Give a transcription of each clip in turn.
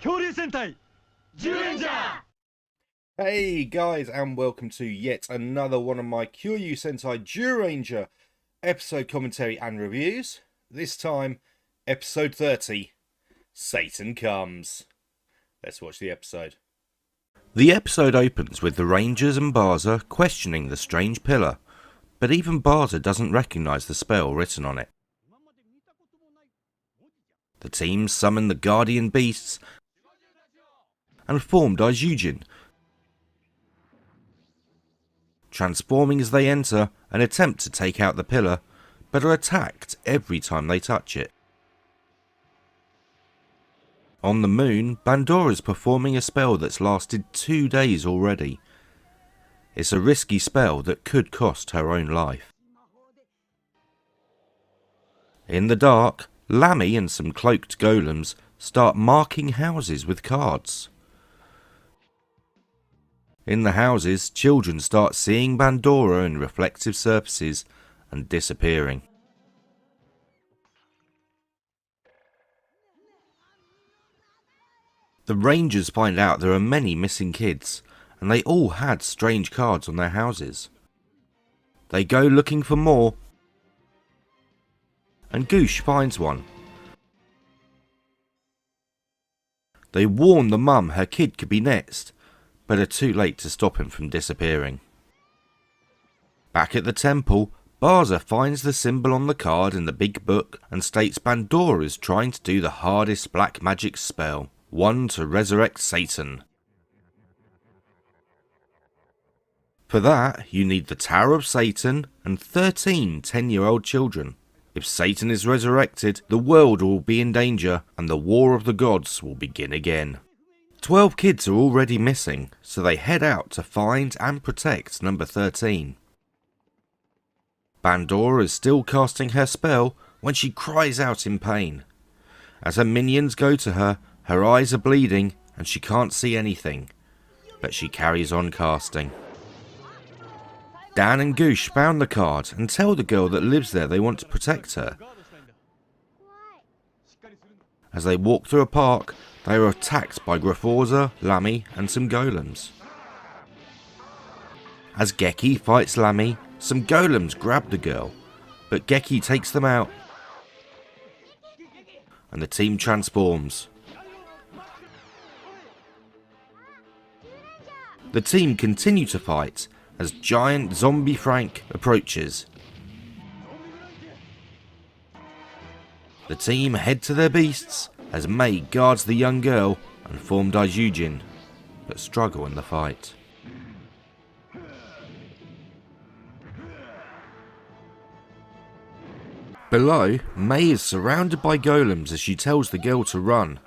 恐竜戦隊 Zyuranger! Hey guys, and welcome to yet another one of my Kyoryu Sentai Zyuranger episode commentary and reviews. This time, episode 30, Satan Comes. Let's watch the episode. The episode opens with the Rangers and Barza questioning the strange pillar, but even Barza doesn't recognise the spell written on it. The team summon the Guardian Beasts and form Zyuranger, transforming as they enter and attempt to take out the pillar, but are attacked every time they touch it. On the moon, Bandora's performing a spell that's lasted 2 days already. It's a risky spell that could cost her own life. In the dark, Lammy and some cloaked golems start marking houses with cards. In the houses, children start seeing Bandora in reflective surfaces and disappearing. The Rangers find out there are many missing kids, and they all had strange cards on their houses. They go looking for more, and Goosh finds one. They warn the mum her kid could be next, but are too late to stop him from disappearing. Back at the temple, Barza finds the symbol on the card in the big book and states Bandora is trying to do the hardest black magic spell, one to resurrect Satan. For that, you need the Tower of Satan and 13 10-year-old children. If Satan is resurrected, the world will be in danger and the War of the Gods will begin again. 12 kids are already missing, so they head out to find and protect number 13. Bandora is still casting her spell when she cries out in pain. As her minions go to her, her eyes are bleeding and she can't see anything, but she carries on casting. Dan and Goosh found the card and tell the girl that lives there they want to protect her. As they walk through a park, they are attacked by Grafforza, Lammy and some golems. As Geki fights Lammy, some golems grab the girl, but Geki takes them out and the team transforms. The team continue to fight as giant zombie Frank approaches. The team head to their beasts as May guards the young girl and form Zyuranger, but struggle in the fight. Below, May is surrounded by golems as she tells the girl to run.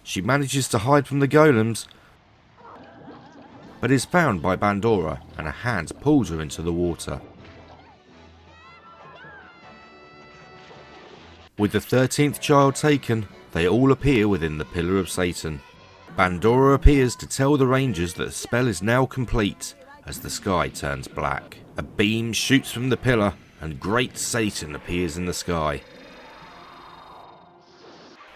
She manages to hide from the golems, but is found by Bandora and a hand pulls her into the water. With the 13th child taken, they all appear within the Pillar of Satan. Bandora appears to tell the Rangers that the spell is now complete as the sky turns black. A beam shoots from the pillar and Great Satan appears in the sky.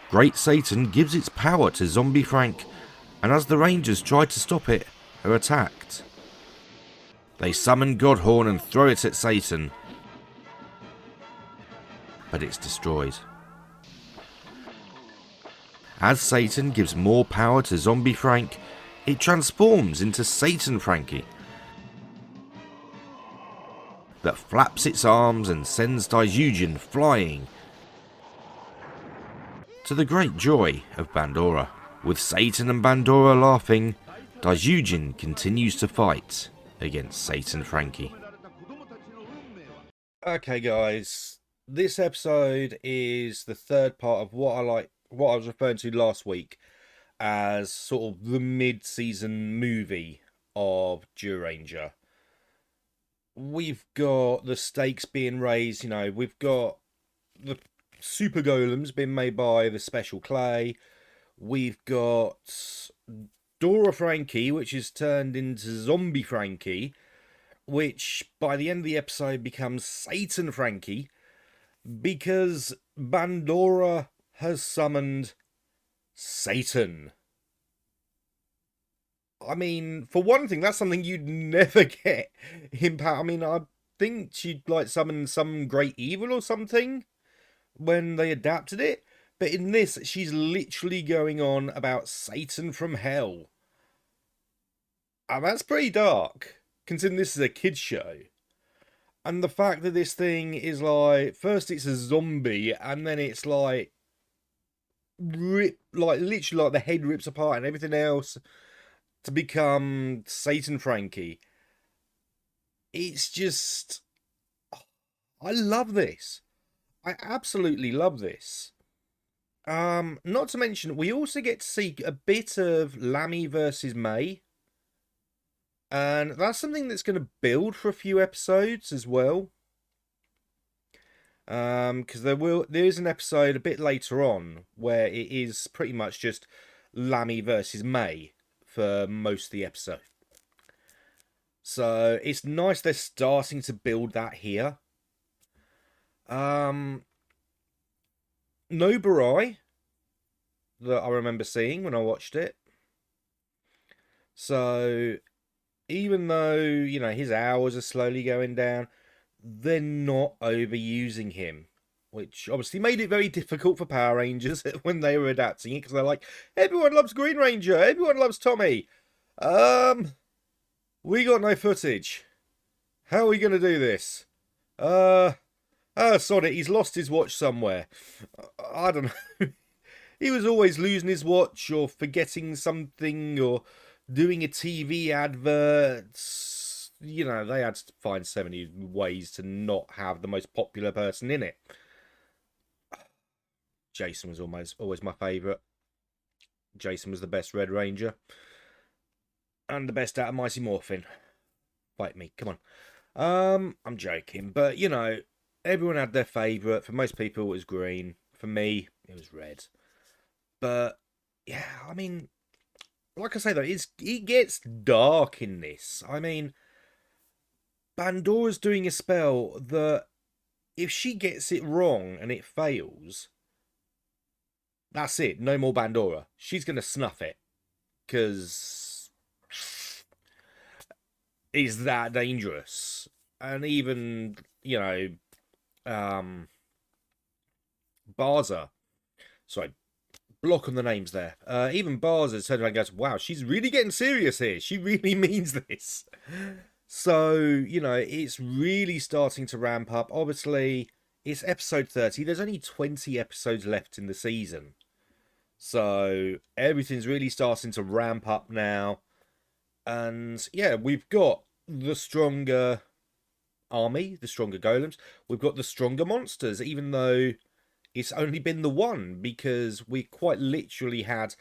Great Satan gives its power to Zombie Frank, and as the Rangers try to stop it, are attacked. They summon Godhorn and throw it at Satan, but it's destroyed. As Satan gives more power to Zombie Frank, it transforms into Satan Frankie that flaps its arms and sends Zyuranger flying, to the great joy of Bandora. With Satan and Bandora laughing, Zyuranger continues to fight against Satan Frankie. Okay guys, this episode is the third part of what I was referring to last week as sort of the mid-season movie of Zyuranger. We've got the stakes being raised, we've got the super golems being made by the special clay. We've got Dora Frankie, which is turned into Zombie Frankie, which by the end of the episode becomes Satan Frankie, because Bandora has summoned Satan I mean, for one thing, that's something you'd never get in Power. I mean, I think she'd like summon some great evil or something when they adapted it. But in this, she's literally going on about Satan from hell. And that's pretty dark, considering this is a kid's show. And the fact that this thing is like, first it's a zombie, and then it's like, literally like the head rips apart and everything else to become Satan Frankie. It's just, I love this. I absolutely love this. Not to mention, we also get to see a bit of Lammy versus May. And that's something that's going to build for a few episodes as well. Because there is an episode a bit later on where it is pretty much just Lammy versus May for most of the episode. So it's nice they're starting to build that here. No Barai that I remember seeing when I watched it. So even though, you know, his hours are slowly going down, they're not overusing him. Which obviously made it very difficult for Power Rangers when they were adapting it, because they're like, everyone loves Green Ranger, everyone loves Tommy. We got no footage. How are we going to do this? Sod it, he's lost his watch somewhere. I don't know. He was always losing his watch or forgetting something or doing a TV advert. You know, they had to find 70 ways to not have the most popular person in it. Jason was always my favourite. Jason was the best Red Ranger. And the best out of Mighty Morphin. Fight me, come on. I'm joking, but you know, everyone had their favourite. For most people, it was green. For me, it was red. But yeah, I mean, like I say though, it gets dark in this. I mean, Bandora's doing a spell that if she gets it wrong and it fails, that's it. No more Bandora. She's gonna snuff it because it's that dangerous. And even, you know, Barza. Sorry, block on the names there. Even Barza turned around and goes, wow, she's really getting serious here. She really means this. So, you know, it's really starting to ramp up. Obviously, it's episode 30. There's only 20 episodes left in the season. So, everything's really starting to ramp up now. And, yeah, we've got the stronger army, the stronger golems. We've got the stronger monsters, even though it's only been the one, because we quite literally had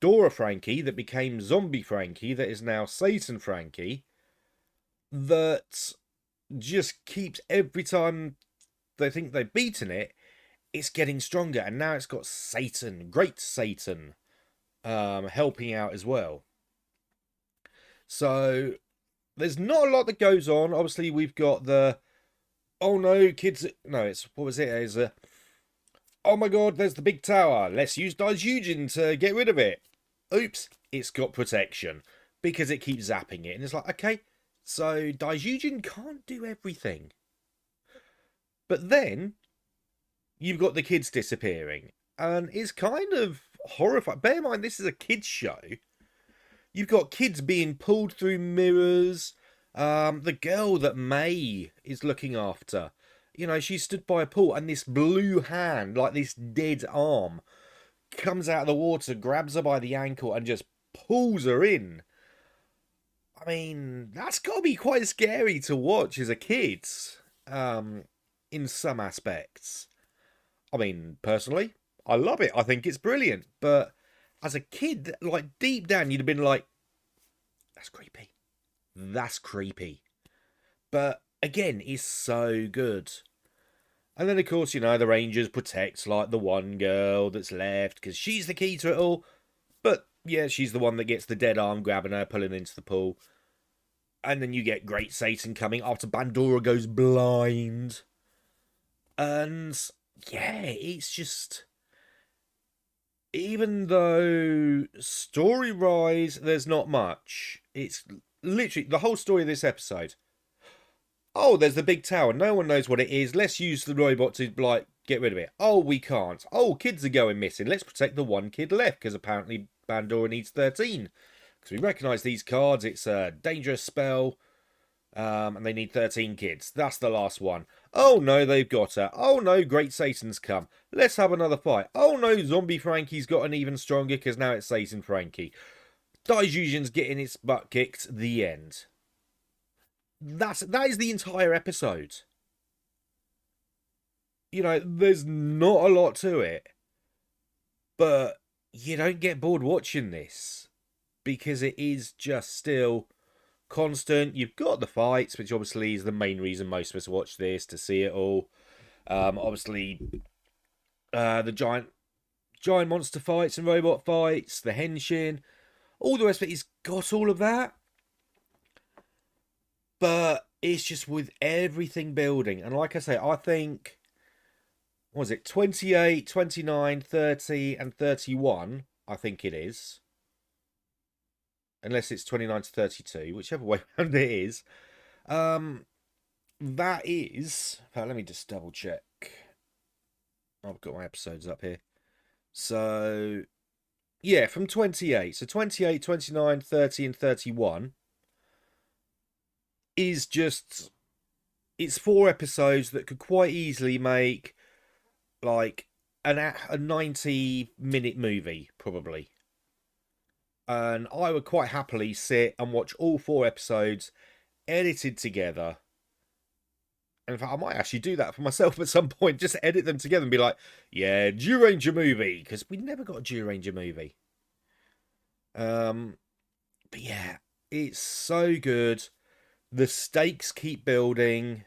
Dora Frankie that became Zombie Frankie, that is now Satan Frankie, that just keeps, every time they think they've beaten it, it's getting stronger, and now it's got Satan, Great Satan, helping out as well. So there's not a lot that goes on. Obviously, we've got the, oh no, kids, no, it's, what was it? It's oh my god, there's the big tower. Let's use Daijujin to get rid of it. Oops, it's got protection because it keeps zapping it. And it's like, okay, so Daijujin can't do everything. But then you've got the kids disappearing. And it's kind of horrifying. Bear in mind, this is a kids' show. You've got kids being pulled through mirrors. The girl that May is looking after, you know, she stood by a pool and this blue hand, like this dead arm, comes out of the water, grabs her by the ankle and just pulls her in. I mean, that's got to be quite scary to watch as a kid, in some aspects. I mean, personally, I love it. I think it's brilliant. But as a kid, like, deep down, you'd have been like, that's creepy. That's creepy. But, again, it's so good. And then, of course, you know, the Rangers protect, like, the one girl that's left, because she's the key to it all. But, yeah, she's the one that gets the dead arm, grabbing her, pulling into the pool. And then you get Great Satan coming after Bandora goes blind. And, yeah, it's just, even though story-wise there's not much, it's literally the whole story of this episode. Oh, there's the big tower. No one knows what it is. Let's use the robot to, like, get rid of it. Oh, we can't. Oh, kids are going missing. Let's protect the one kid left, because apparently Bandora needs 13. Because we recognise these cards. It's a dangerous spell. And they need 13 kids. That's the last one. Oh, no, they've got her. Oh, no, Great Satan's come. Let's have another fight. Oh, no, Zombie Frankie's gotten even stronger, because now it's Satan Frankie. Daijujin's getting its butt kicked. The end. That is the entire episode. You know, there's not a lot to it, but you don't get bored watching this because it is just still constant. You've got the fights, which obviously is the main reason most of us watch this, to see it all. Obviously, the giant monster fights and robot fights, the henshin, all the rest of it. It's got all of that. But it's just with everything building. And like I say, I think, what was it, 28, 29, 30, and 31, I think it is. Unless it's 29 to 32, whichever way around it is. That is... let me just double check. I've got my episodes up here. So, yeah, from 28. So 28, 29, 30, and 31... is just, it's 4 episodes that could quite easily make like a 90-minute movie, probably. And I would quite happily sit and watch all 4 episodes edited together. And in fact, I might actually do that for myself at some point. Just edit them together and be like, yeah, Zyuranger movie. Because we never got a Zyuranger movie. But yeah, it's so good. The stakes keep building.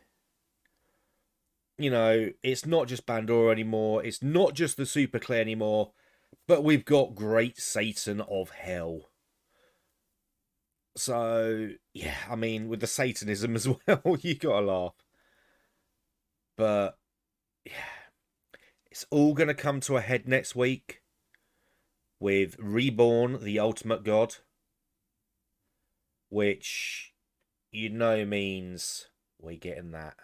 You know, it's not just Bandora anymore. It's not just the Super Clay anymore. But we've got Great Satan of Hell. So, yeah, I mean, with the Satanism as well, you gotta laugh. But, yeah, it's all going to come to a head next week with Reborn, the Ultimate God. Which, you know, means we're getting that.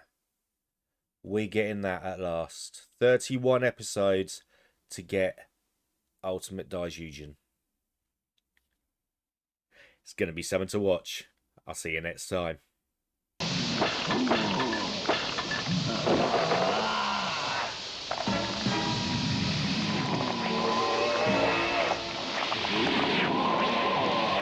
We're getting that at last. 31 episodes to get Ultimate Daijujin. It's going to be something to watch. I'll see you next time.